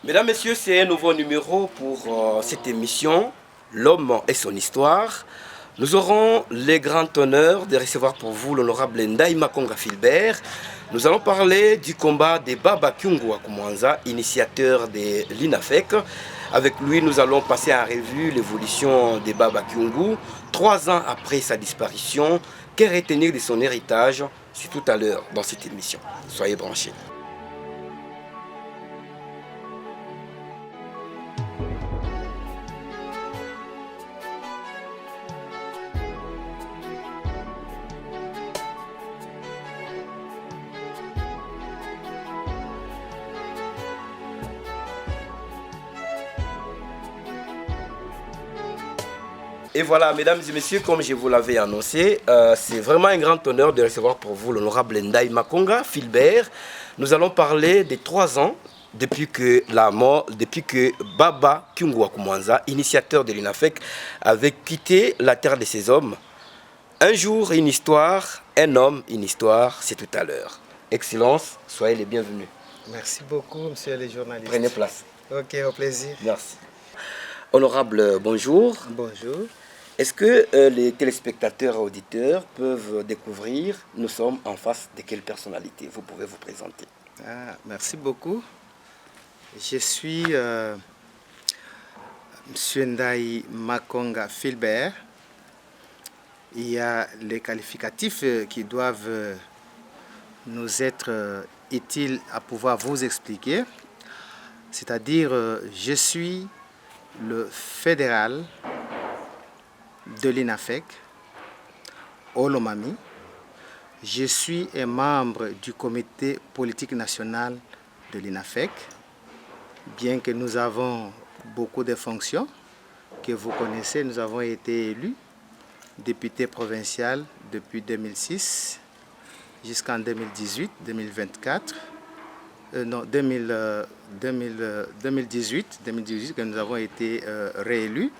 Mesdames, Messieurs, c'est un nouveau numéro pour cette émission, L'homme et son histoire. Nous aurons le grand honneur de recevoir pour vous l'honorable Ndaï Makonga Philbert. Nous allons parler du combat de Baba Kyungu Wakumwanza, initiateur de l'INAFEC. Avec lui, nous allons passer en revue l'évolution de Baba Kyungu, 3 ans après sa disparition. Que retenir de son héritage? C'est tout à l'heure dans cette émission. Soyez branchés. Et voilà, mesdames et messieurs, comme je vous l'avais annoncé, c'est vraiment un grand honneur de recevoir pour vous l'honorable Ndaï Makonga Philbert. Nous allons parler des 3 ans depuis que Baba Kyungu Wakumwanza, initiateur de l'INAFEC, avait quitté la terre de ses hommes. Un jour, une histoire, un homme, une histoire, c'est tout à l'heure. Excellence, soyez les bienvenus. Merci beaucoup, monsieur le journaliste. Prenez place. Ok, au plaisir. Merci. Honorable, bonjour. Bonjour. Est-ce que les téléspectateurs et auditeurs peuvent découvrir, nous sommes en face de quelle personnalité? Vous pouvez vous présenter. Merci beaucoup. Je suis monsieur Ndaï Makonga Philbert. Il y a les qualificatifs qui doivent nous être utiles à pouvoir vous expliquer. C'est-à-dire, je suis le fédéral de l'INAFEC, Olomami. Je suis un membre du comité politique national de l'INAFEC, bien que nous avons beaucoup de fonctions que vous connaissez. Nous avons été élus député provincial depuis 2006 jusqu'en 2018-2024. Non, 2018 que nous avons été réélus.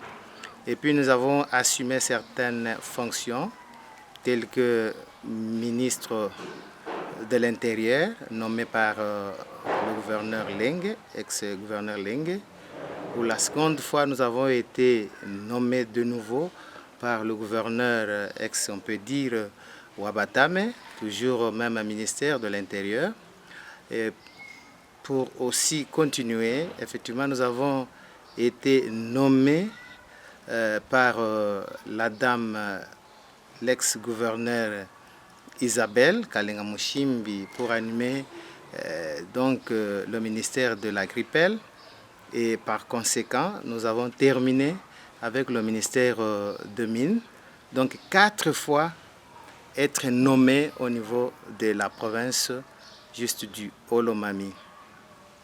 Et puis nous avons assumé certaines fonctions telles que ministre de l'Intérieur, nommé par le gouverneur Lengue, ex-gouverneur Lengue. Pour la seconde fois, nous avons été nommés de nouveau par le gouverneur on peut dire, Wabatame, toujours au même ministère de l'Intérieur. Et pour aussi continuer, effectivement, nous avons été nommés par la dame, l'ex-gouverneur Isabelle Kalenga-Mushimbi pour animer le ministère de l'Agripel. Et par conséquent, nous avons terminé avec le ministère de Mines. Donc 4 fois être nommé au niveau de la province juste du Olomami.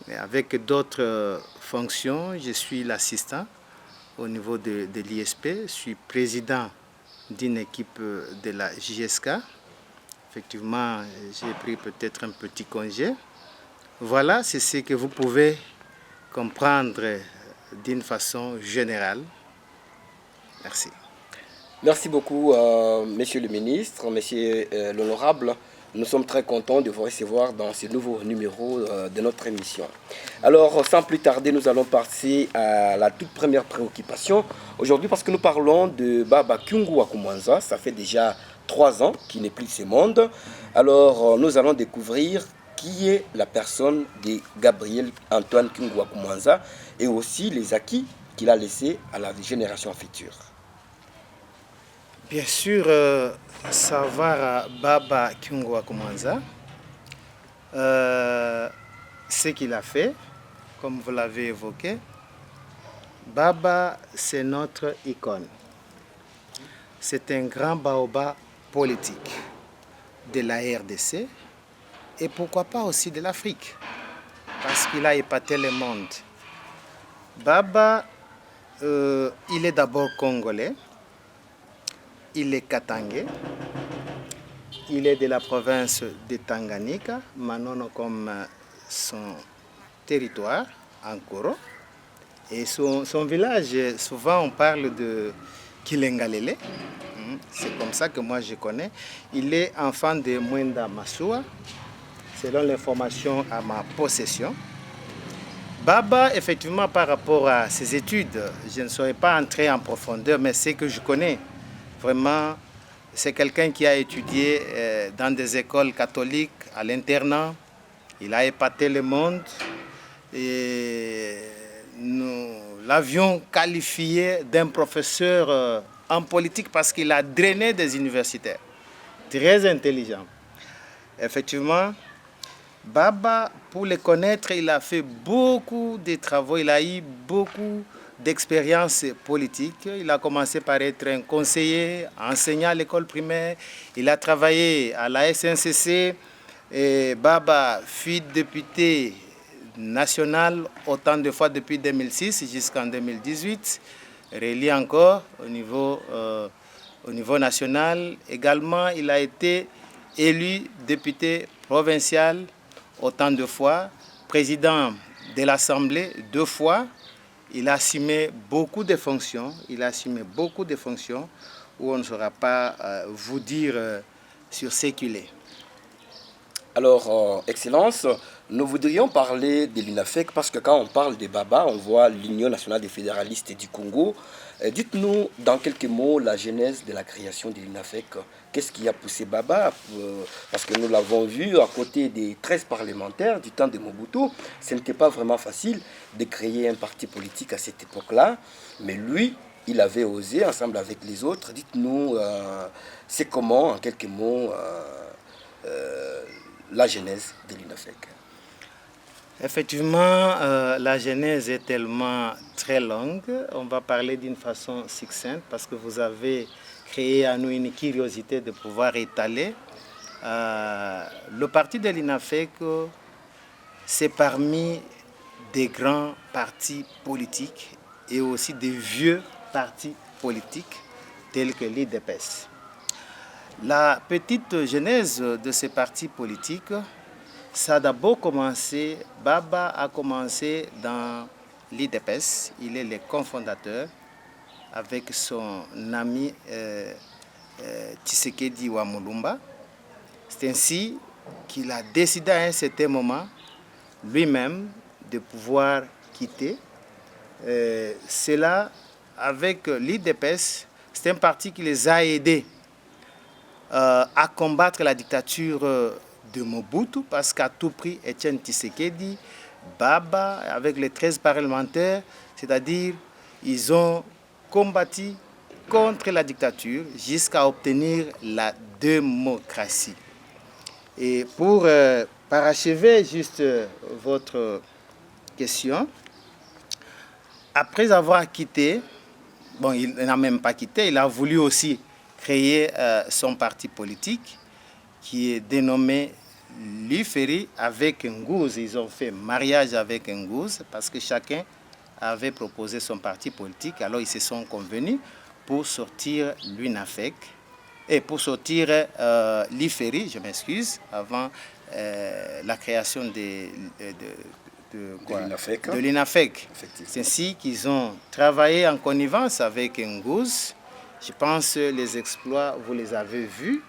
Et avec d'autres fonctions, je suis l'assistant au niveau de l'ISP. Je suis président d'une équipe de la JSK. Effectivement, j'ai pris peut-être un petit congé. Voilà, c'est ce que vous pouvez comprendre d'une façon générale. Merci. Merci beaucoup, monsieur le ministre, monsieur l'honorable. Nous sommes très contents de vous recevoir dans ce nouveau numéro de notre émission. Alors, sans plus tarder, nous allons passer à la toute première préoccupation aujourd'hui parce que nous parlons de Baba Kyungu Wakumwanza. Ça fait déjà 3 ans qu'il n'est plus de ce monde. Alors, nous allons découvrir qui est la personne de Gabriel Antoine Kyungu Wakumwanza et aussi les acquis qu'il a laissés à la génération future. Bien sûr, savoir Baba Kyungu Wakumwanza, ce qu'il a fait, comme vous l'avez évoqué, Baba, c'est notre icône. C'est un grand baobab politique de la RDC et pourquoi pas aussi de l'Afrique, parce qu'il a épaté le monde. Baba, il est d'abord congolais. Il est katangais, il est de la province de Tanganyika, Manono comme son territoire, Ankoro. Et son village, souvent on parle de Kilengalele, c'est comme ça que moi je connais. Il est enfant de Mwenda Massoua, selon l'information à ma possession. Baba, effectivement, par rapport à ses études, je ne saurais pas entrer en profondeur, mais ce que je connais, vraiment, c'est quelqu'un qui a étudié dans des écoles catholiques à l'internat. Il a épaté le monde et nous l'avions qualifié d'un professeur en politique parce qu'il a drainé des universitaires. Très intelligent. Effectivement, Baba, pour le connaître, il a fait beaucoup de travaux, il a eu beaucoup d'expérience politique. Il a commencé par être un conseiller, enseignant à l'école primaire. Il a travaillé à la SNCC. Et Baba fut député national autant de fois depuis 2006 jusqu'en 2018, réélu encore au niveau national. Également, il a été élu député provincial autant de fois, président de l'Assemblée 2 fois. Il a assumé beaucoup de fonctions. Où on ne saura pas vous dire sur ce qu'il est. Alors, Excellence, nous voudrions parler de l'UNAFEC parce que quand on parle de Baba, on voit l'Union nationale des fédéralistes du Congo. Dites-nous dans quelques mots la genèse de la création de l'UNAFEC. Qu'est-ce qui a poussé Baba? Parce que nous l'avons vu à côté des 13 parlementaires du temps de Mobutu. Ce n'était pas vraiment facile de créer un parti politique à cette époque-là. Mais lui, il avait osé ensemble avec les autres. Dites-nous, c'est comment, en quelques mots, la genèse de l'UNAFEC. Effectivement, la genèse est tellement très longue. On va parler d'une façon succincte parce que vous avez créé à nous une curiosité de pouvoir étaler. Le parti de l'UNAFEC, c'est parmi des grands partis politiques et aussi des vieux partis politiques tels que l'IDPS. La petite genèse de ces partis politiques, ça a d'abord commencé, Baba a commencé dans l'IDPS, il est le cofondateur avec son ami Tshisekedi Wamulumba. C'est ainsi qu'il a décidé à un certain moment lui-même de pouvoir quitter. Cela avec l'IDPS, c'est un parti qui les a aidés à combattre la dictature de Mobutu, parce qu'à tout prix, Etienne Tshisekedi, Baba, avec les 13 parlementaires, c'est-à-dire ils ont combattu contre la dictature jusqu'à obtenir la démocratie. Et pour parachever juste votre question, après avoir quitté, bon, il n'a même pas quitté, il a voulu aussi créer son parti politique qui est dénommé l'UFERI avec Ngouze. Ils ont fait mariage avec Ngouze parce que chacun avait proposé son parti politique. Alors ils se sont convenus pour sortir l'UNAFEC et pour sortir l'UFERI, je m'excuse, avant la création de l'UNAFEC. C'est ainsi qu'ils ont travaillé en connivence avec Ngouze. Je pense que les exploits, vous les avez vus.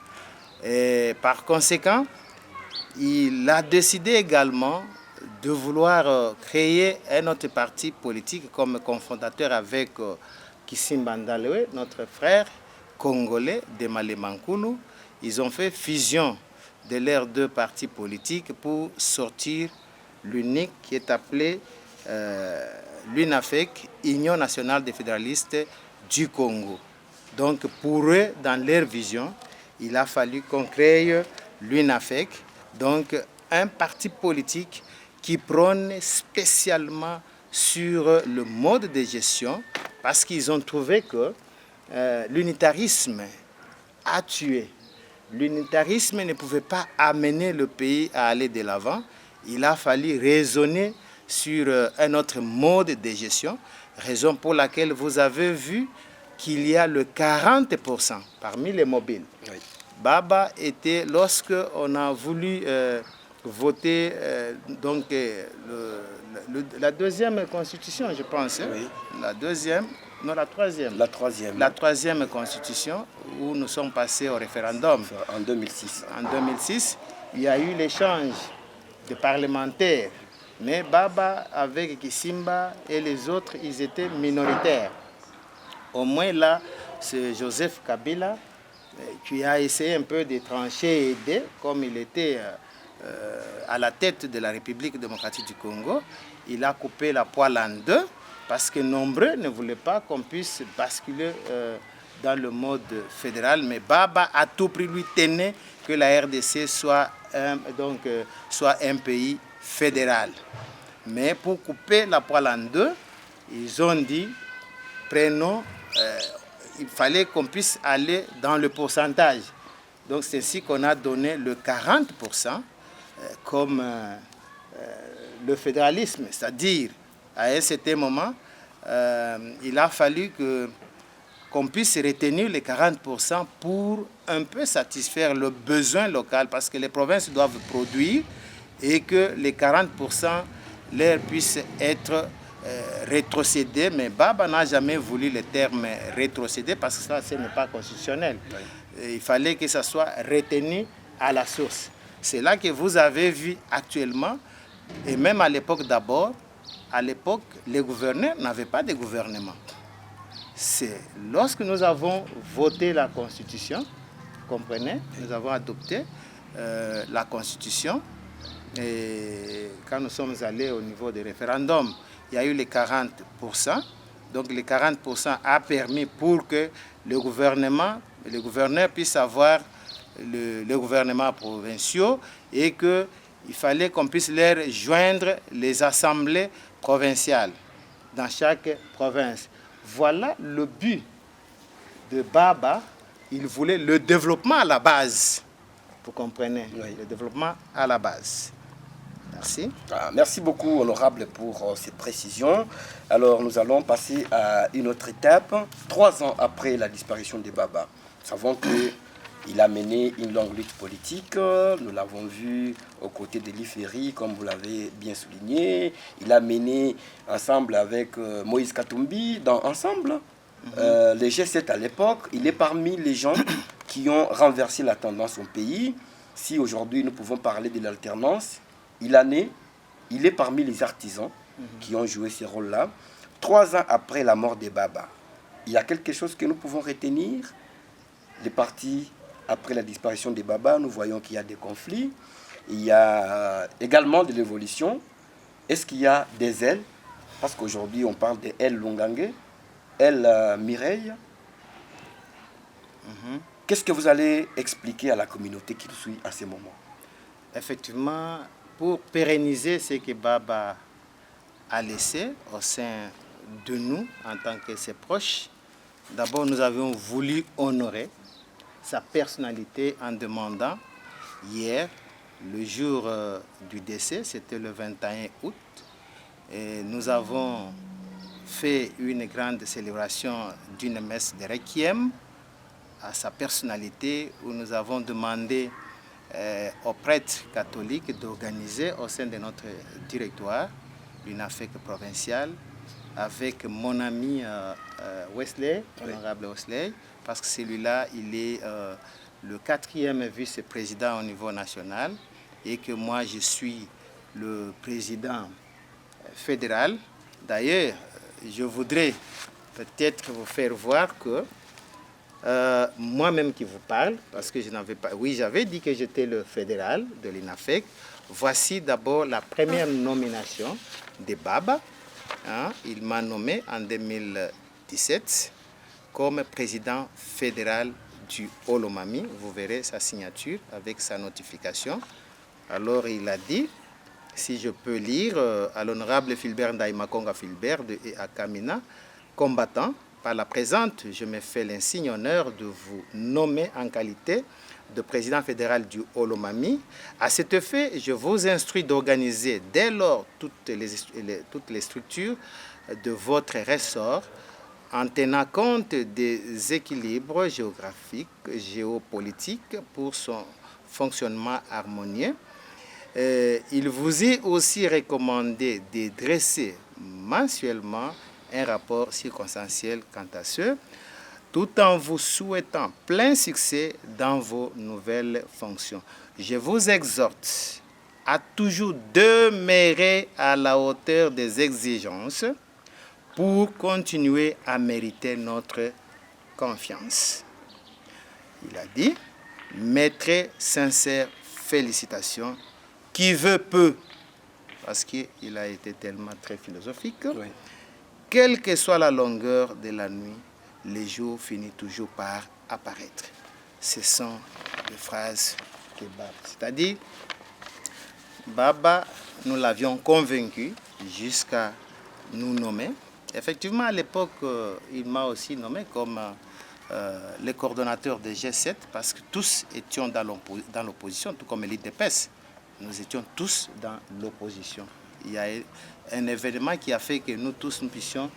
Et par conséquent, il a décidé également de vouloir créer un autre parti politique comme cofondateur avec Kissimba Ndalewe, notre frère congolais de Malemankulu. Ils ont fait fusion de leurs 2 partis politiques pour sortir l'unique qui est appelé l'UNAFEC, Union nationale des fédéralistes du Congo. Donc pour eux, dans leur vision, il a fallu qu'on crée l'UNAFEC, donc un parti politique qui prône spécialement sur le mode de gestion, parce qu'ils ont trouvé que l'unitarisme a tué. L'unitarisme ne pouvait pas amener le pays à aller de l'avant. Il a fallu raisonner sur un autre mode de gestion, raison pour laquelle vous avez vu qu'il y a le 40% parmi les mobiles. Oui. Baba était, lorsque on a voulu voter la 2e constitution, je pense. Oui. La 2e, non la 3e. La 3e. La 3e constitution, où nous sommes passés au référendum. En 2006. En 2006, il y a eu l'échange de parlementaires Mais Baba, avec Kisimba et les autres, ils étaient minoritaires. Au moins là, c'est Joseph Kabila qui a essayé un peu de trancher et aider, comme il était à la tête de la République démocratique du Congo. Il a coupé la poêle en deux parce que nombreux ne voulaient pas qu'on puisse basculer dans le mode fédéral. Mais Baba a tout prix lui tenait que la RDC soit un pays fédéral. Mais pour couper la poêle en deux, ils ont dit, prenons, il fallait qu'on puisse aller dans le pourcentage. Donc c'est ainsi qu'on a donné le 40% comme le fédéralisme. C'est-à-dire, à un certain moment, il a fallu qu'on puisse retenir les 40% pour un peu satisfaire le besoin local, parce que les provinces doivent produire et que les 40% leur puissent être rétrocédés. Mais Baba n'a jamais voulu le terme rétrocéder parce que ça, ce n'est pas constitutionnel. Oui. Il fallait que ça soit retenu à la source. C'est là que vous avez vu actuellement, et même à l'époque d'abord, à l'époque, les gouverneurs n'avaient pas de gouvernement. C'est lorsque nous avons voté la Constitution, vous comprenez, nous avons adopté la Constitution, et quand nous sommes allés au niveau des référendums, il y a eu les 40%. Donc les 40% a permis pour que le gouverneur puisse avoir le gouvernement provincial et qu'il fallait qu'on puisse leur joindre les assemblées provinciales dans chaque province. Voilà le but de Baba. Il voulait le développement à la base. Vous comprenez? Oui. Le développement à la base. Merci. Merci beaucoup, honorable, pour cette précision. Alors, nous allons passer à une autre étape. 3 ans après la disparition de Baba, nous savons qu'il a mené une longue lutte politique. Nous l'avons vu aux côtés de l'Iferi, comme vous l'avez bien souligné. Il a mené ensemble avec Moïse Katumbi, ensemble. Les G7 à l'époque, il est parmi les gens qui ont renversé la tendance au pays. Si aujourd'hui nous pouvons parler de l'alternance, il est parmi les artisans qui ont joué ce rôle-là. 3 ans après la mort de Baba, il y a quelque chose que nous pouvons retenir. Les partis, après la disparition de Baba, nous voyons qu'il y a des conflits. Il y a également de l'évolution. Est-ce qu'il y a des ailes? Parce qu'aujourd'hui, on parle des ailes Lungange, ailes Mireille. Qu'est-ce que vous allez expliquer à la communauté qui nous suit à ce moment? Effectivement, pour pérenniser ce que Baba a laissé au sein de nous en tant que ses proches, d'abord nous avions voulu honorer sa personnalité en demandant hier, le jour du décès, c'était le 21 août, et nous avons fait une grande célébration d'une messe de requiem à sa personnalité où nous avons demandé aux prêtres catholiques d'organiser au sein de notre directoire une AFEC provinciale avec mon ami Wesley, honorable Wesley, parce que celui-là, il est le 4e vice-président au niveau national et que moi, je suis le président fédéral. D'ailleurs, je voudrais peut-être vous faire voir que moi-même qui vous parle, parce que je n'avais pas... Oui, j'avais dit que j'étais le fédéral de l'INAFEC. Voici d'abord la première nomination de Baba. Il m'a nommé en 2017 comme président fédéral du Olomami. Vous verrez sa signature avec sa notification. Alors il a dit, si je peux lire, à l'honorable Philbert Ndaïmakonga Philbert de Akamina, combattant, par la présente, je me fais l'insigne honneur de vous nommer en qualité de président fédéral du Olomami. À cet effet, je vous instruis d'organiser dès lors toutes les structures de votre ressort en tenant compte des équilibres géographiques, géopolitiques pour son fonctionnement harmonieux. Il vous est aussi recommandé de dresser mensuellement un rapport circonstanciel quant à ce, tout en vous souhaitant plein succès dans vos nouvelles fonctions. Je vous exhorte a toujours demeuré à la hauteur des exigences pour continuer à mériter notre confiance. Il a dit, mes très sincères félicitations, qui veut peu, parce qu'il a été tellement très philosophique, oui. Quelle que soit la longueur de la nuit, le jour finit toujours par apparaître. Ce sont les phrases de Baba. C'est-à-dire, Baba, nous l'avions convaincu jusqu'à nous nommer. Effectivement, à l'époque, il m'a aussi nommé comme le coordonnateur de G7 parce que tous étions dans l'opposition, tout comme l'élite des PES. Nous étions tous dans l'opposition. Il y a un événement qui a fait que nous tous nous puissions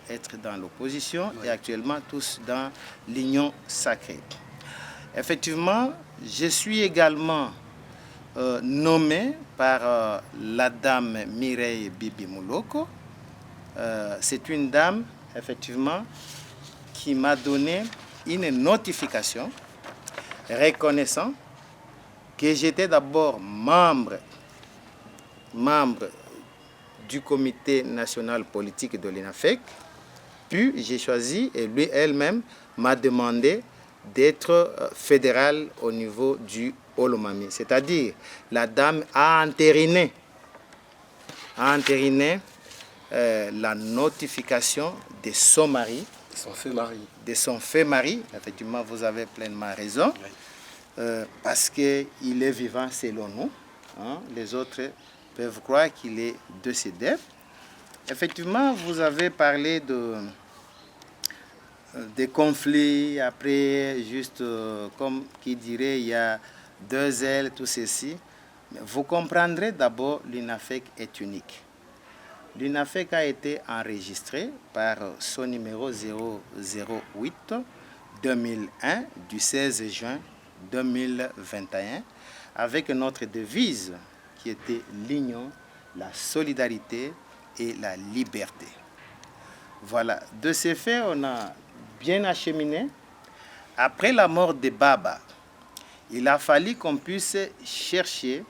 être dans l'opposition et actuellement tous dans l'union sacrée. Effectivement, je suis également nommé par la dame Mireille Bibi Mouloko. C'est une dame, effectivement, qui m'a donné une notification reconnaissant que j'étais d'abord membre du comité national politique de l'INAFEC, puis j'ai choisi, et lui elle-même m'a demandé d'être fédéral au niveau du Olomami. C'est-à-dire, la dame a entériné la notification de son mari. De son fait mari. De son fait mari. Effectivement, vous avez pleinement raison. Oui. Parce qu'il est vivant selon nous. Hein. Les autres peuvent croire qu'il est décédé. Effectivement, vous avez parlé des conflits. Après, juste comme qui dirait, il y a deux ailes, tout ceci. Mais vous comprendrez d'abord, l'INAFEC est unique. L'INAFEC a été enregistré par son numéro 008-2001 du 16 juin 2021 avec notre devise qui était l'union, la solidarité et la liberté. Voilà, de ces faits, on a bien acheminé. Après la mort de Baba, il a fallu qu'on puisse chercher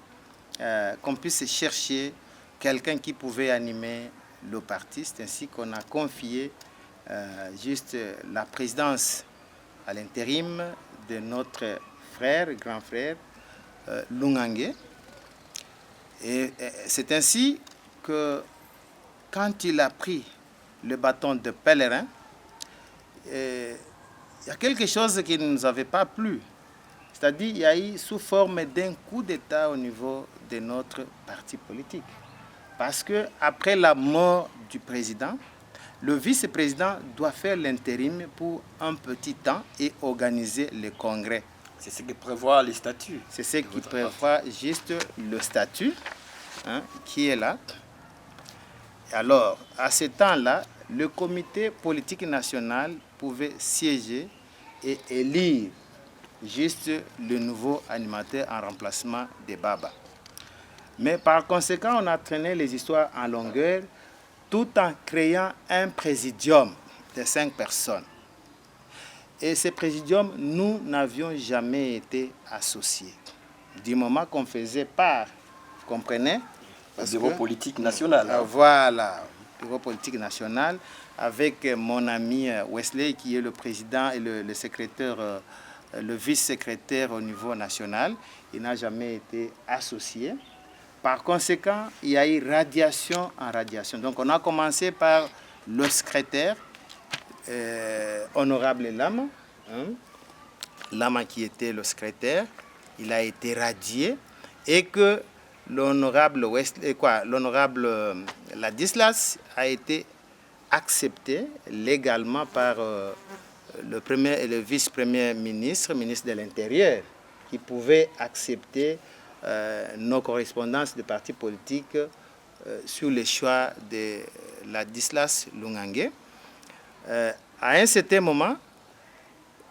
quelqu'un qui pouvait animer le parti. C'est ainsi qu'on a confié juste la présidence à l'intérim de notre frère, grand frère, Lungange. Et c'est ainsi que quand il a pris le bâton de pèlerin, il y a quelque chose qui ne nous avait pas plu. C'est-à-dire qu'il y a eu sous forme d'un coup d'État au niveau de notre parti politique. Parce qu'après la mort du président, le vice-président doit faire l'intérim pour un petit temps et organiser le congrès. C'est ce que prévoit les statuts. C'est ce qui prévoit juste le statut qui est là. Alors, à ce temps-là, le comité politique national pouvait siéger et élire juste le nouveau animateur en remplacement de Baba. Mais par conséquent, on a traîné les histoires en longueur tout en créant un présidium de 5 personnes. Et ce présidium, nous n'avions jamais été associés. Du moment qu'on faisait part, vous comprenez? Bureau politique national. Voilà, bureau politique national, avec mon ami Wesley, qui est le président et le secrétaire, le vice-secrétaire au niveau national. Il n'a jamais été associé. Par conséquent, il y a eu radiation en radiation. Donc, on a commencé par le secrétaire, honorable Lama, Lama qui était le secrétaire, il a été radié et que l'honorable Ladislas a été accepté légalement par le premier et le vice-premier ministre, ministre de l'Intérieur, qui pouvait accepter nos correspondances de partis politiques sur le choix de Ladislas Lungange. À un certain moment,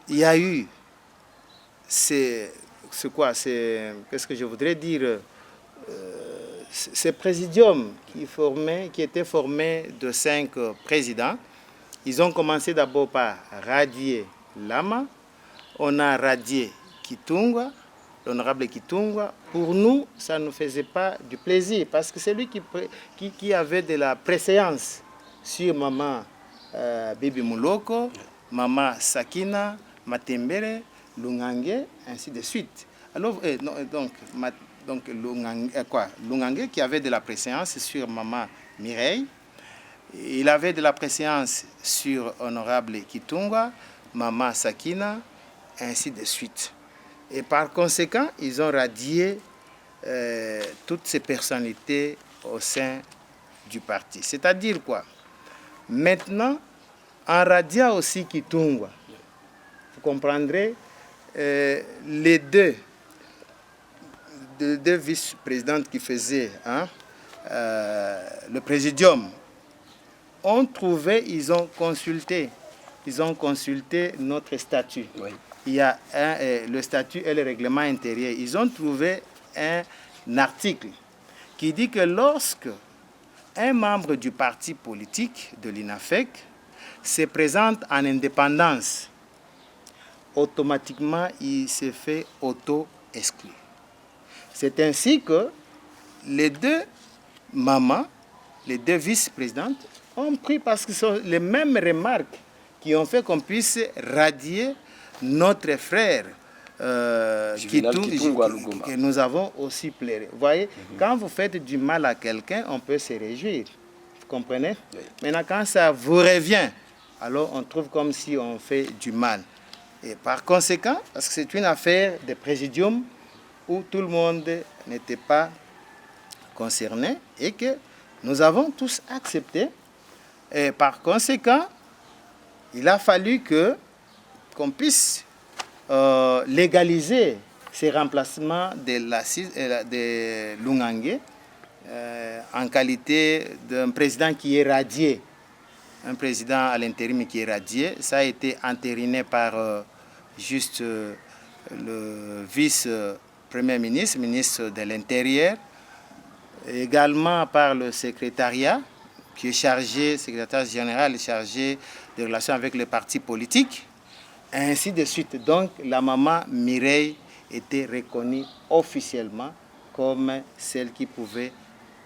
il y a eu qu'est-ce que je voudrais dire, ce présidium qui était formé de 5 présidents. Ils ont commencé d'abord par radier Lama, on a radié Kitungwa, l'honorable Kitungwa, pour nous, ça ne nous faisait pas du plaisir, parce que c'est lui qui avait de la préséance sur maman Bibi Mouloko, maman Sakina, Matembele, Lungange, ainsi de suite. Alors, Lungange qui avait de la préséance sur maman Mireille, il avait de la préséance sur honorable Kitungwa, maman Sakina, ainsi de suite. Et par conséquent, ils ont radié toutes ces personnalités au sein du parti. C'est-à-dire quoi? Maintenant, en radiant aussi Kitungwa, vous comprendrez, les deux vice-présidentes qui faisaient le présidium ont trouvé, ils ont consulté notre statut. Oui. Il y a le statut et le règlement intérieur. Ils ont trouvé un article qui dit que lorsque un membre du parti politique de l'INAFEC se présente en indépendance, automatiquement il se fait auto-exclu. C'est ainsi que les deux mamans, les deux vice-présidentes, ont pris, parce que ce sont les mêmes remarques qui ont fait qu'on puisse radier notre frère que nous avons aussi pleuré. Vous voyez, quand vous faites du mal à quelqu'un, on peut se réjouir. Vous comprenez? Oui. Maintenant, quand ça vous revient, alors on trouve comme si on fait du mal. Et par conséquent, parce que c'est une affaire de présidium où tout le monde n'était pas concerné et que nous avons tous accepté. Et par conséquent, il a fallu qu'on puisse légaliser ces remplacements de Lungange en qualité d'un président qui est radié, un président à l'intérim qui est radié. Ça a été entériné par le vice-premier ministre, ministre de l'Intérieur, également par le secrétariat qui est chargé, secrétaire général chargé des relations avec les partis politiques, ainsi de suite. Donc la maman Mireille était reconnue officiellement comme celle qui pouvait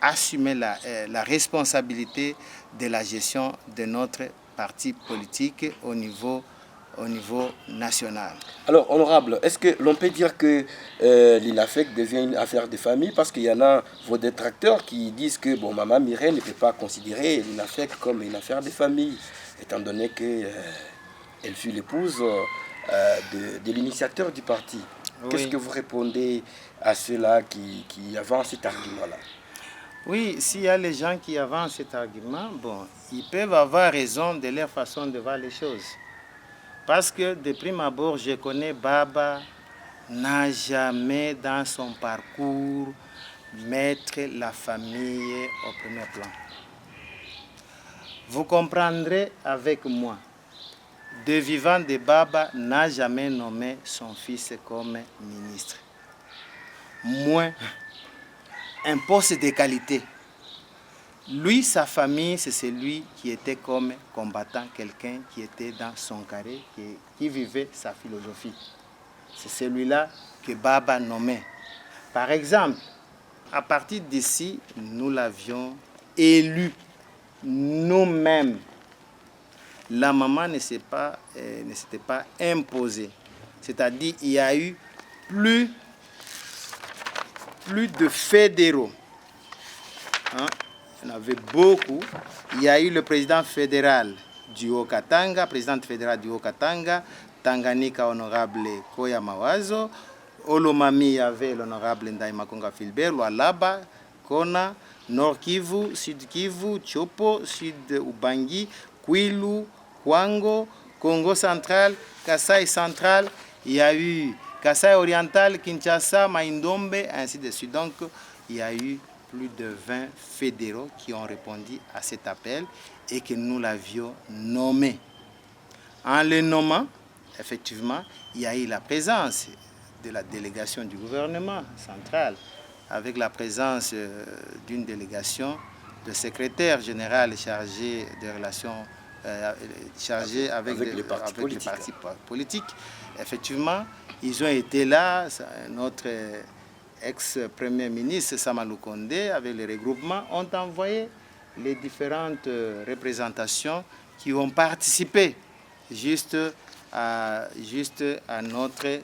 assumer la responsabilité de la gestion de notre parti politique au niveau national. Alors, honorable, est-ce que l'on peut dire que l'INAFEC devient une affaire de famille? Parce qu'il y en a vos détracteurs qui disent que bon, maman Mireille ne peut pas considérer l'INAFEC comme une affaire de famille, étant donné qu'elle fut l'épouse de l'initiateur du parti. Oui. Qu'est-ce que vous répondez à ceux-là qui avancent cet argument-là? Oui, s'il y a les gens qui avancent cet argument, bon, ils peuvent avoir raison de leur façon de voir les choses. Parce que de prime abord, je connais Baba n'a jamais dans son parcours mettre la famille au premier plan. Vous comprendrez avec moi, de vivant de Baba n'a jamais nommé son fils comme ministre. Moins un poste de qualité. Lui, sa famille, c'est celui qui était comme combattant, quelqu'un qui était dans son carré, qui vivait sa philosophie. C'est celui-là que Baba nommait. Par exemple, à partir d'ici, nous l'avions élu nous-mêmes. La maman ne s'était pas imposée. C'est-à-dire qu'il y a eu plus de fédéraux. Il y en avait beaucoup. Il y a eu le président fédéral du Haut-Katanga, présidente fédérale du Haut-Katanga, Tanganyika honorable Koya Mawazo. Olomami, il y avait l'honorable Ndaï Makonga Filbert, Lualaba, Kona, Nord Kivu, Sud Kivu, Chopo, Sud Ubangi, Kwilu, Kwango, Congo central, Kasaï central. Il y a eu Kasaï oriental, Kinshasa, Maïndombe, ainsi de suite. Donc, il y a eu plus de 20 fédéraux qui ont répondu à cet appel et que nous l'avions nommé. En le nommant, effectivement, il y a eu la présence de la délégation du gouvernement central, avec la présence d'une délégation de secrétaire général chargé des relations chargé avec les partis politiques. effectivement, ils ont été là, notre ex-premier ministre Samalou Kondé, avec les regroupements, ont envoyé les différentes représentations qui ont participé juste à notre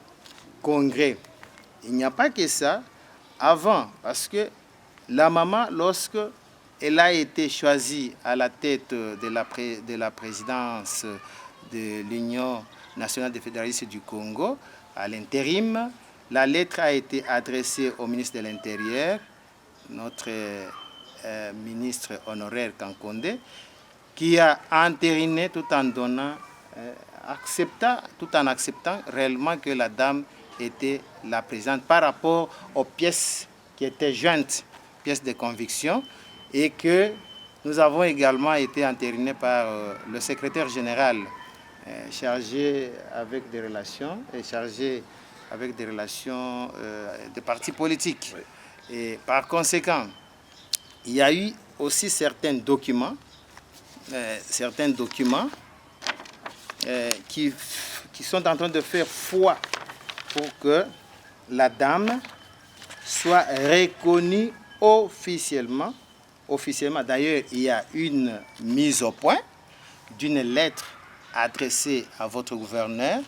congrès. Il n'y a pas que ça. Avant, parce que la maman, lorsque elle a été choisie à la tête de la présidence de l'Union nationale des fédéralistes du Congo, à l'intérim, la lettre a été adressée au ministre de l'Intérieur, notre ministre honoraire Kankonde, qui a entériné tout en donnant, tout en acceptant réellement que la dame était la présidente par rapport aux pièces qui étaient jointes, pièces de conviction, et que nous avons également été entérinés par le secrétaire général chargé avec des relations des partis politiques. Oui. Et par conséquent, il y a eu aussi certains documents qui sont en train de faire foi pour que la dame soit reconnue officiellement. D'ailleurs, il y a une mise au point d'une lettre adressée à votre gouverneur,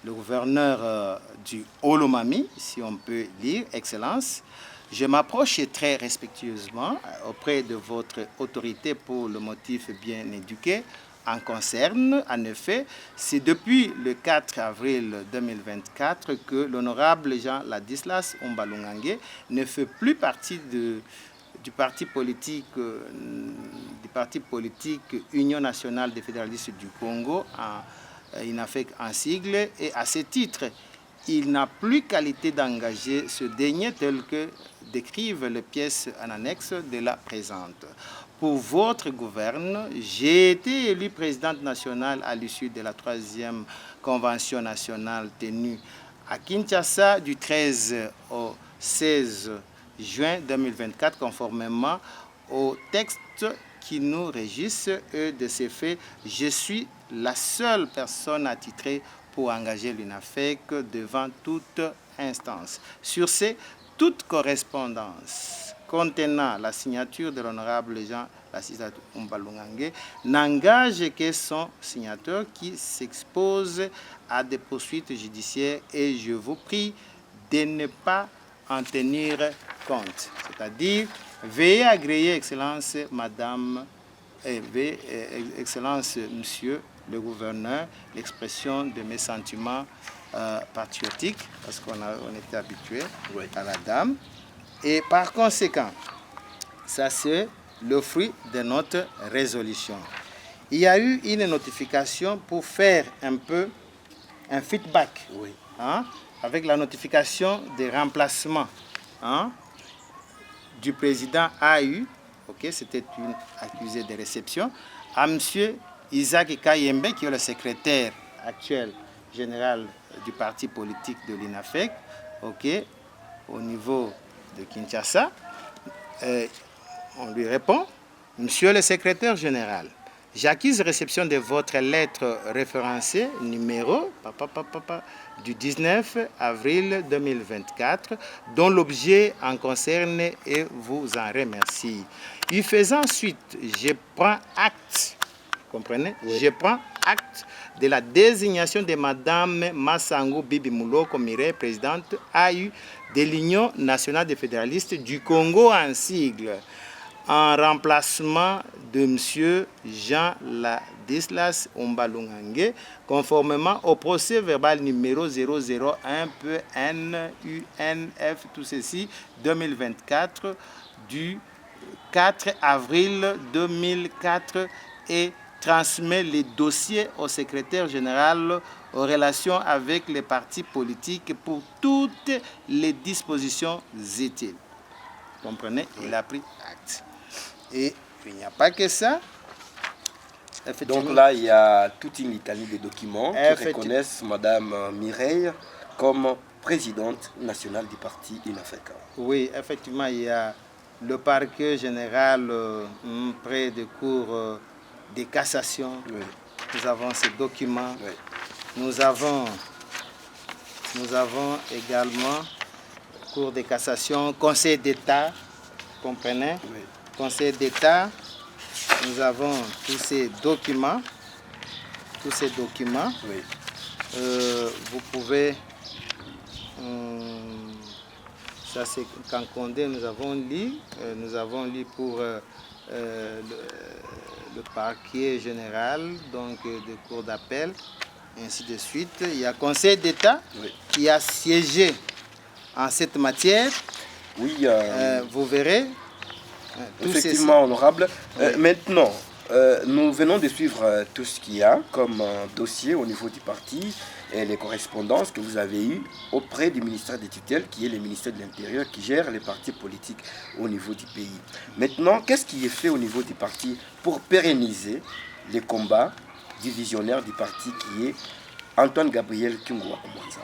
le gouverneur du Olomami, si on peut lire, Excellence. Je m'approche très respectueusement auprès de votre autorité pour le motif bien éduqué en concerne. En effet, c'est depuis le 4 avril 2024 que l'honorable Jean Ladislas Ombalungangue ne fait plus partie du parti politique Union nationale des fédéralistes du Congo, INAFEC en sigle, et à ce titre, il n'a plus qualité d'engager ce dernier tel que décrivent les pièces en annexe de la présente. Pour votre gouverne, j'ai été élu présidente nationale à l'issue de la 3e convention nationale tenue à Kinshasa du 13 au 16 juin 2024, conformément au texte qui nous régisse. Et de ces faits, je suis la seule personne attitrée pour engager l'UNAFEC devant toute instance. Sur ce, toute correspondance contenant la signature de l'honorable Jean Ladislas Ombalungangue n'engage que son signateur qui s'expose à des poursuites judiciaires, et je vous prie de ne pas en tenir compte. C'est-à-dire, veuillez agréer, Excellence, Madame, Excellence, Monsieur le gouverneur, l'expression de mes sentiments patriotiques, parce qu'on était habitué à la dame. Et par conséquent, ça c'est le fruit de notre résolution. Il y a eu une notification pour faire un peu un feedback, avec la notification des remplacements du président AU, c'était une accusée de réception, à M. Isaac Kayembe, qui est le secrétaire actuel général du parti politique de l'INAFEC, au niveau de Kinshasa. On lui répond, Monsieur le secrétaire général, j'accuse réception de votre lettre référencée numéro du 19 avril 2024, dont l'objet en concerne et vous en remercie. Y faisant suite, je prends acte, comprenez, je prends acte de la désignation de Madame Massango Bibi Mouloko Miré, présidente AU de l'Union nationale des fédéralistes du Congo en sigle, en remplacement de M. Jean Ladislas Ombalungangue, conformément au procès verbal numéro 001-NUNF, tout ceci, 2024, du 4 avril 2004, et transmet les dossiers au secrétaire général aux relations avec les partis politiques pour toutes les dispositions utiles. Vous comprenez? Il a pris acte. Et il n'y a pas que ça. Donc là, il y a toute une litanie de documents qui reconnaissent Mme Mireille comme présidente nationale du parti INAFEC. Oui, effectivement, il y a le parquet général près des cours de cassation. Oui. Nous avons ces documents. Oui. Nous avons Nous avons également Cour de cassation, Conseil d'État, vous comprenez? Oui. Conseil d'État, nous avons tous ces documents. Oui. Vous pouvez, ça c'est Kankonde, nous avons lu pour le parquet général, donc de cour d'appel, ainsi de suite. Il y a Conseil d'État qui a siégé en cette matière. Oui, vous verrez. Effectivement, honorable. Maintenant, nous venons de suivre tout ce qu'il y a comme dossier au niveau du parti et les correspondances que vous avez eues auprès du ministère des tutelles, qui est le ministère de l'Intérieur, qui gère les partis politiques au niveau du pays. Maintenant, qu'est-ce qui est fait au niveau du parti pour pérenniser les combats divisionnaires du parti qui est Antoine Gabriel Kungwa Mwanza?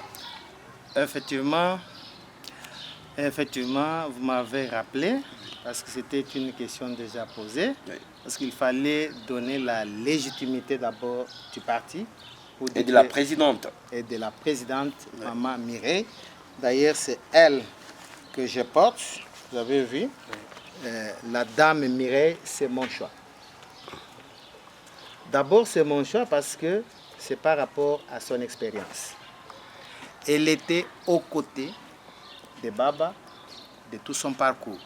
Effectivement, vous m'avez rappelé, parce que c'était une question déjà posée, parce qu'il fallait donner la légitimité d'abord du parti. Et de la présidente. Et de la présidente, Maman Mireille. D'ailleurs, c'est elle que je porte, vous avez vu. La dame Mireille, c'est mon choix. D'abord, c'est mon choix parce que c'est par rapport à son expérience. Elle était aux côtés de Baba, de tout son parcours.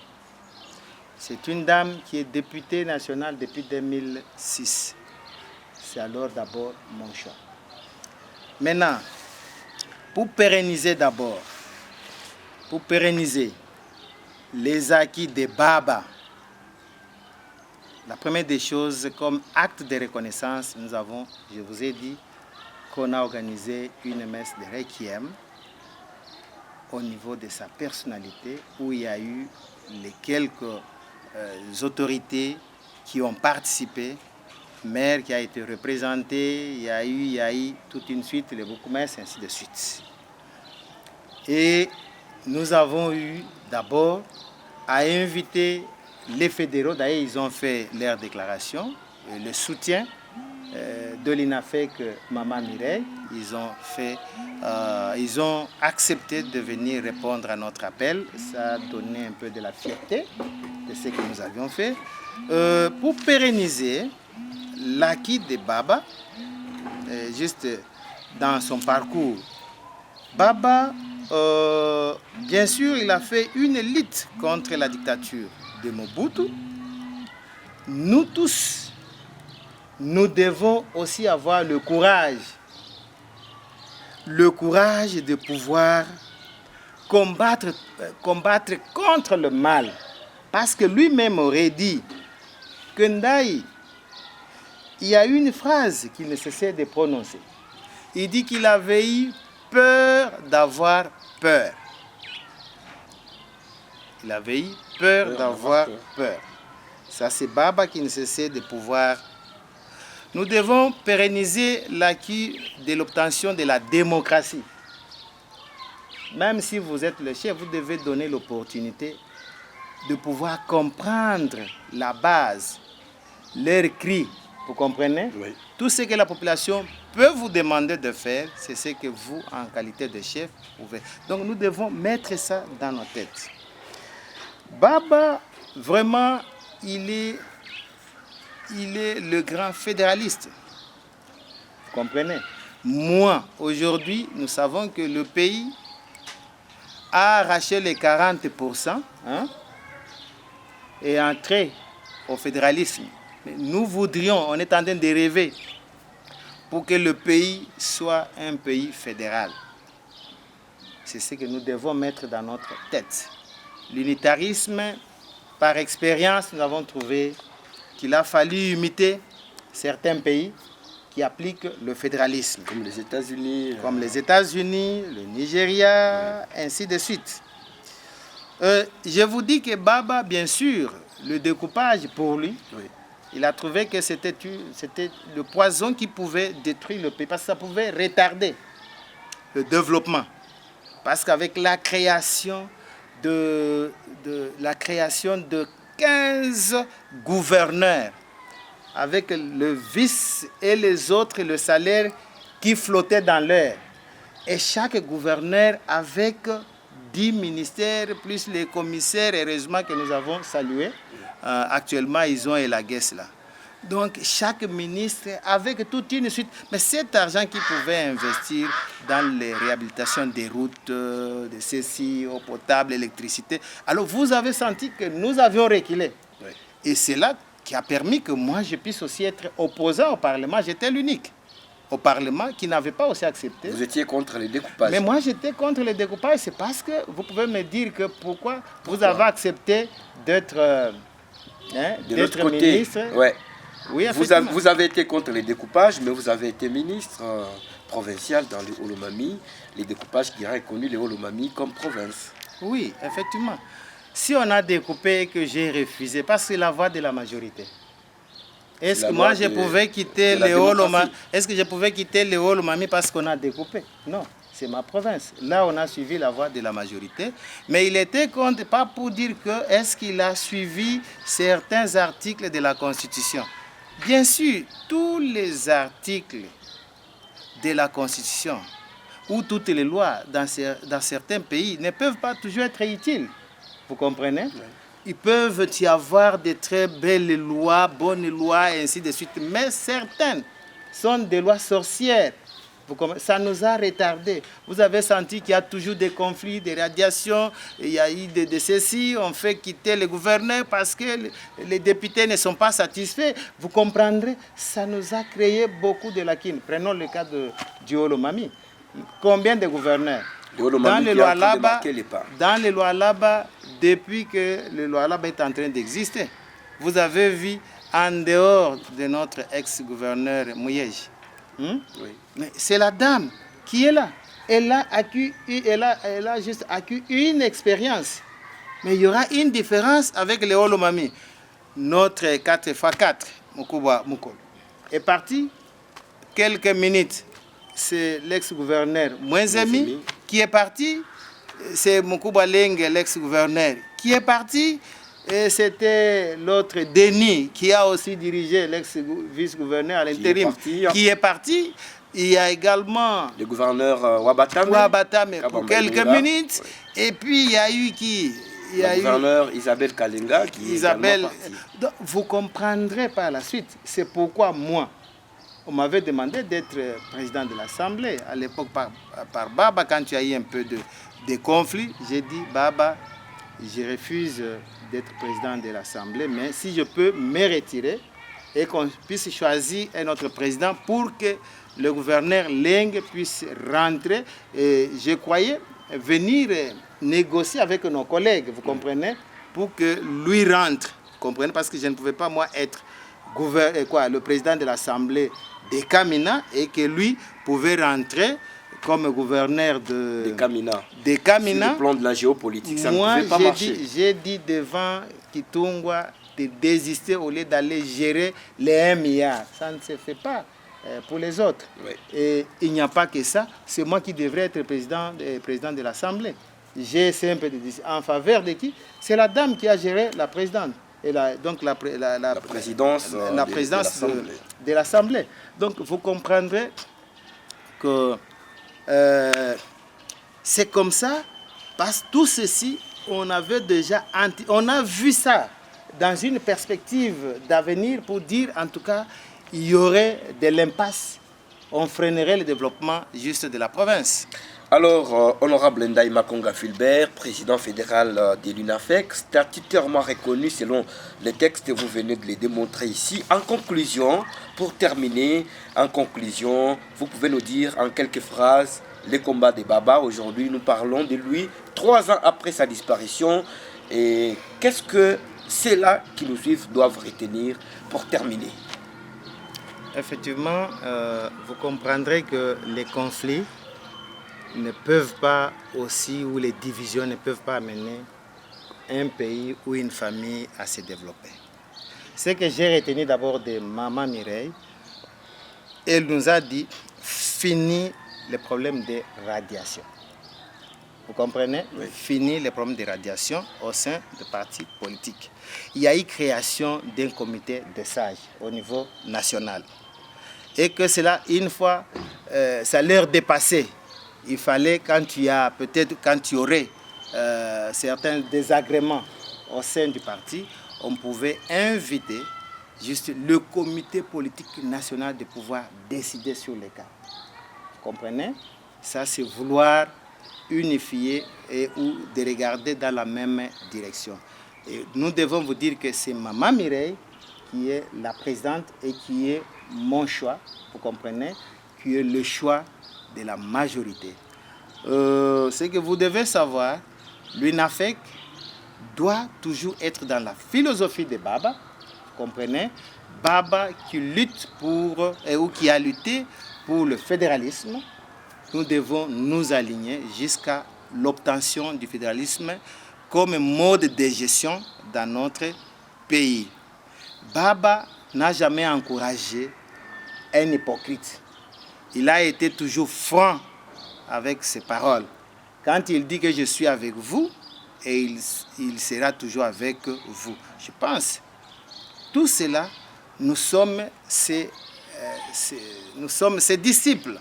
C'est une dame qui est députée nationale depuis 2006. C'est alors d'abord mon choix. Maintenant, pour pérenniser les acquis de Baba, la première des choses, comme acte de reconnaissance, nous avons, je vous ai dit, qu'on a organisé une messe de requiem au niveau de sa personnalité, où il y a eu les quelques autorités qui ont participé, maire qui a été représenté, il y a eu toute une suite, les bourgmestres, ainsi de suite. Et nous avons eu d'abord à inviter les fédéraux, d'ailleurs ils ont fait leur déclaration, le soutien de l'INAFEC Maman Mireille, ils ont accepté de venir répondre à notre appel. Ça a donné un peu de la fierté de ce que nous avions fait. Pour pérenniser l'acquis de Baba, juste dans son parcours, Baba, bien sûr, il a fait une lutte contre la dictature de Mobutu. Nous tous, nous devons aussi avoir le courage de pouvoir combattre contre le mal. Parce que lui-même aurait dit que Ndaï, il y a une phrase qu'il ne cessait de prononcer. Il dit qu'il avait eu peur d'avoir peur. Il avait eu peur d'avoir peur. Ça, c'est Baba qui ne cessait de pouvoir. Nous devons pérenniser l'acquis de l'obtention de la démocratie. Même si vous êtes le chef, vous devez donner l'opportunité de pouvoir comprendre la base, leurs cris. Vous comprenez? Oui. Tout ce que la population peut vous demander de faire, c'est ce que vous, en qualité de chef, pouvez. Donc nous devons mettre ça dans nos têtes. Baba, vraiment, il est le grand fédéraliste. Vous comprenez? Moi, aujourd'hui, nous savons que le pays a arraché les 40% et entré au fédéralisme. Nous voudrions, on est en train de rêver pour que le pays soit un pays fédéral. C'est ce que nous devons mettre dans notre tête. L'unitarisme, par expérience, nous avons trouvé qu'il a fallu imiter certains pays qui appliquent le fédéralisme. Comme les États-Unis. Comme les États-Unis, le Nigeria, ainsi de suite. Je vous dis que Baba, bien sûr, le découpage pour lui, il a trouvé que c'était le poison qui pouvait détruire le pays, parce que ça pouvait retarder le développement. Parce qu'avec la création de 15 gouverneurs, avec le vice et les autres, le salaire qui flottait dans l'air, Et chaque gouverneur avec 10 ministères, plus les commissaires, heureusement que nous avons salué. Actuellement, ils ont la guesse là. Donc, chaque ministre avec toute une suite. Mais cet argent qu'ils pouvaient investir dans les réhabilitations des routes, de ceci, eau potable, électricité. Alors, vous avez senti que nous avions reculé. Oui. Et c'est là qui a permis que moi, je puisse aussi être opposant au Parlement. J'étais l'unique au Parlement qui n'avait pas aussi accepté. Vous étiez contre les découpages. Mais moi, j'étais contre les découpages. C'est parce que vous pouvez me dire que pourquoi vous avez accepté d'être ministre. Ouais. Oui, vous avez été contre les découpages, mais vous avez été ministre provincial dans les Olomami, les découpages qui ont reconnu les Olomami comme province. Oui, effectivement. Si on a découpé et que j'ai refusé, parce que c'est la voix de la majorité. Est-ce que moi je pouvais quitter les Olomami? Est-ce que je pouvais quitter les Olomami parce qu'on a découpé? Non, c'est ma province. Là, on a suivi la voix de la majorité. Mais il était contre, pas pour dire que est-ce qu'il a suivi certains articles de la Constitution. Bien sûr, tous les articles de la Constitution ou toutes les lois dans certains pays ne peuvent pas toujours être utiles. Vous comprenez? Oui. Il peuvent y avoir de très belles lois, bonnes lois, et ainsi de suite. Mais certaines sont des lois sorcières. Ça nous a retardés. Vous avez senti qu'il y a toujours des conflits, des radiations, il y a eu de ceci, on fait quitter le gouverneur parce que les députés ne sont pas satisfaits. Vous comprendrez, ça nous a créé beaucoup de lacunes. Prenons le cas du Olomami. Combien de gouverneurs? Dans les lois là-bas, depuis que le loi là-bas est en train d'exister, vous avez vu en dehors de notre ex-gouverneur Mouyej. Oui. Mais c'est la dame qui est là. Elle a juste acquis une expérience. Mais il y aura une différence avec les Olomami. Notre 4x4, Mokuba Mukol, est parti quelques minutes. C'est l'ex-gouverneur Mwenzemi qui est parti. C'est Mokuba Lenge, l'ex-gouverneur, qui est parti. Et c'était l'autre Denis qui a aussi dirigé l'ex-vice-gouverneur à l'intérim qui est parti. Il y a également le gouverneur Wabatame pour quelques minutes. Oui. Et puis il y a eu qui? Le gouverneur Isabelle Kalenga qui est parti. Donc, vous comprendrez par la suite. C'est pourquoi moi, on m'avait demandé d'être président de l'Assemblée. À l'époque, par Baba, quand il y a eu un peu de conflit, j'ai dit, Baba, je refuse d'être président de l'Assemblée, mais si je peux me retirer et qu'on puisse choisir un autre président pour que le gouverneur Leng puisse rentrer. Et je croyais venir négocier avec nos collègues, vous comprenez, pour que lui rentre, vous comprenez, parce que je ne pouvais pas, moi, être le président de l'Assemblée de Kamina et que lui pouvait rentrer comme gouverneur de Kamina. Sur le plan de la géopolitique, ça ne pouvait pas marcher. J'ai dit devant Kitungwa de désister au lieu d'aller gérer les 1 milliard. Ça ne se fait pas pour les autres. Oui. Et il n'y a pas que ça. C'est moi qui devrais être président de l'Assemblée. J'ai simple de dire en faveur de qui? C'est la dame qui a géré la présidente. Et donc la présidence de l'Assemblée. Donc vous comprendrez que c'est comme ça, parce que tout ceci, on avait déjà on a vu ça dans une perspective d'avenir pour dire, en tout cas, il y aurait de l'impasse, on freinerait le développement juste de la province. Alors, honorable Ndaï Makonga Fulbert, président fédéral de l'UNAFEC, statutairement reconnu selon les textes, vous venez de les démontrer ici. En conclusion, pour terminer, vous pouvez nous dire en quelques phrases les combats de Baba. Aujourd'hui, nous parlons de lui 3 ans après sa disparition. Et qu'est-ce que ceux-là qui nous suivent doivent retenir pour terminer? Effectivement, vous comprendrez que les conflits ne peuvent pas aussi, ou les divisions ne peuvent pas amener un pays ou une famille à se développer. Ce que j'ai retenu d'abord de Maman Mireille, elle nous a dit, fini le problème de radiation. Vous comprenez? Oui. Fini le problème de radiation au sein des partis politiques. Il y a eu création d'un comité de sages au niveau national. Et que cela, une fois, ça leur dépassait. il fallait, quand tu aurais certains désagréments au sein du parti, on pouvait inviter juste le comité politique national de pouvoir décider sur les cas. Vous comprenez? Ça, c'est vouloir unifier ou de regarder dans la même direction. Et nous devons vous dire que c'est Maman Mireille qui est la présidente et qui est mon choix, vous comprenez, qui est le choix de la majorité. Ce que vous devez savoir, l'UNAFEC doit toujours être dans la philosophie de Baba, vous comprenez, Baba qui lutte pour, ou qui a lutté pour le fédéralisme. Nous devons nous aligner jusqu'à l'obtention du fédéralisme comme mode de gestion dans notre pays. Baba n'a jamais encouragé un hypocrite. Il a été toujours franc avec ses paroles. Quand il dit que je suis avec vous, et il sera toujours avec vous. Je pense, tout cela, nous sommes ses disciples.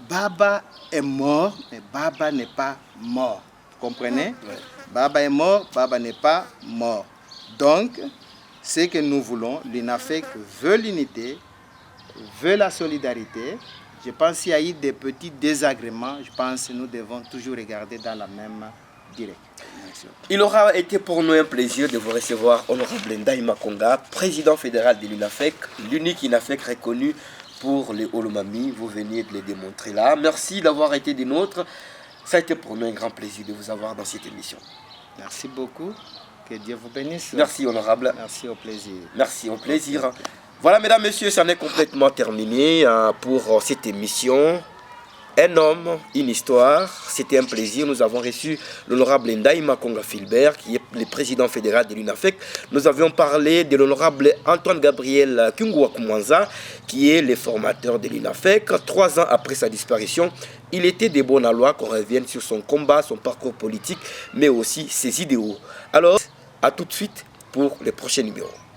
Baba est mort, mais Baba n'est pas mort. Vous comprenez? Oui. Baba est mort, Baba n'est pas mort. Donc, ce que nous voulons, l'UNAFEC veut l'unité, veut la solidarité. Je pense qu'il y a eu des petits désagréments. Je pense que nous devons toujours regarder dans la même direction. Il aura été pour nous un plaisir de vous recevoir, Honorable Ndaye Makonga, président fédéral de l'UNAFEC, l'unique UNAFEC reconnu pour les Olomami. Vous veniez de le démontrer là. Merci d'avoir été des nôtres. Ça a été pour nous un grand plaisir de vous avoir dans cette émission. Merci beaucoup. Que Dieu vous bénisse. Merci, honorable. Merci, au plaisir. Merci, au plaisir. Voilà, mesdames, messieurs, ça en est complètement terminé pour cette émission. Un homme, une histoire. C'était un plaisir. Nous avons reçu l'honorable Ndaye Makonga Philbert, qui est le président fédéral de l'UNAFEC. Nous avions parlé de l'honorable Antoine Gabriel Kungwa Kumwanza, qui est le formateur de l'UNAFEC. 3 ans après sa disparition, il était de bonne loi qu'on revienne sur son combat, son parcours politique, mais aussi ses idéaux. Alors, à tout de suite pour les prochains numéros.